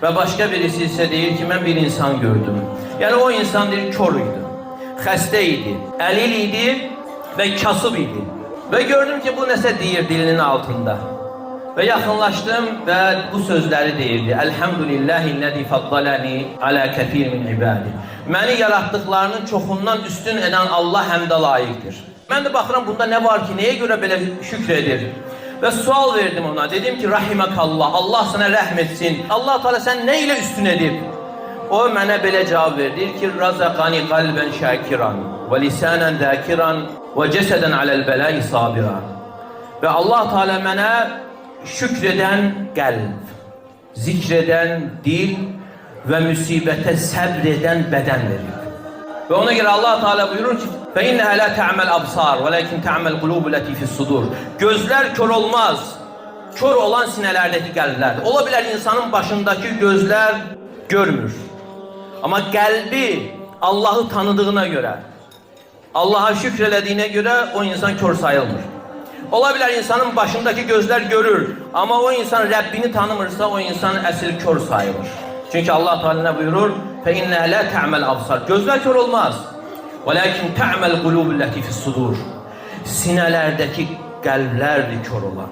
Ve başka birisi ise deyir ki, mən bir insan gördüm. Yani o insan deyir, kör idi, xəstə idi, əlil idi ve kasıb idi. Ve gördüm ki, bu nəsə deyir dilinin altında. Ve yaxınlaşdım ve bu sözleri deyirdi. Elhamdülillahillezî faddalani ala kefir min ibadi. Məni yarattıklarının çoxundan üstün eden Allah həmdə layiqdir. Mən də baxıram bunda ne var ki, neye göre belə şükredir? Ve sual verdim ona. Dedim ki, rahimakallah, Allah sana rəhm etsin. Allah Teala sen ne ile üstün edip? O mənə belə cevap verdi ki, razaqani qalben şakiran ve lisanen zakiran ve ceseden alel belai sabiran. Ve Allah Teala mənə şükreden kalp, zikreden dil ve musibete sabreden beden verir. Ve ona göre Allah Teala buyurur ki: "Feinneha la ta'mal absar, velakin ta'mal kulubul lati fi's sudur." Gözler kör olmaz. Kör olan sinelerdeki kalplerdir. Olabilir insanın başındaki gözler görmür. Ama kalbi Allah'ı tanıdığına göre, Allah'a şükrelediğine göre o insan kör sayılmır. Olabilir insanın başındaki gözler görür ama o insan Rabbini tanımırsa o insan əsl kör sayılır. Çünkü Allah Teala ne buyurur? فَاِنَّهَا لَا تَعْمَلْ absar. Gözler kör olmaz. وَلَكِنْ تَعْمَلْ قُلُوبُ الَّتِي فِي الصُّدُورِ. Sinelerdeki kalplerdir kör olan.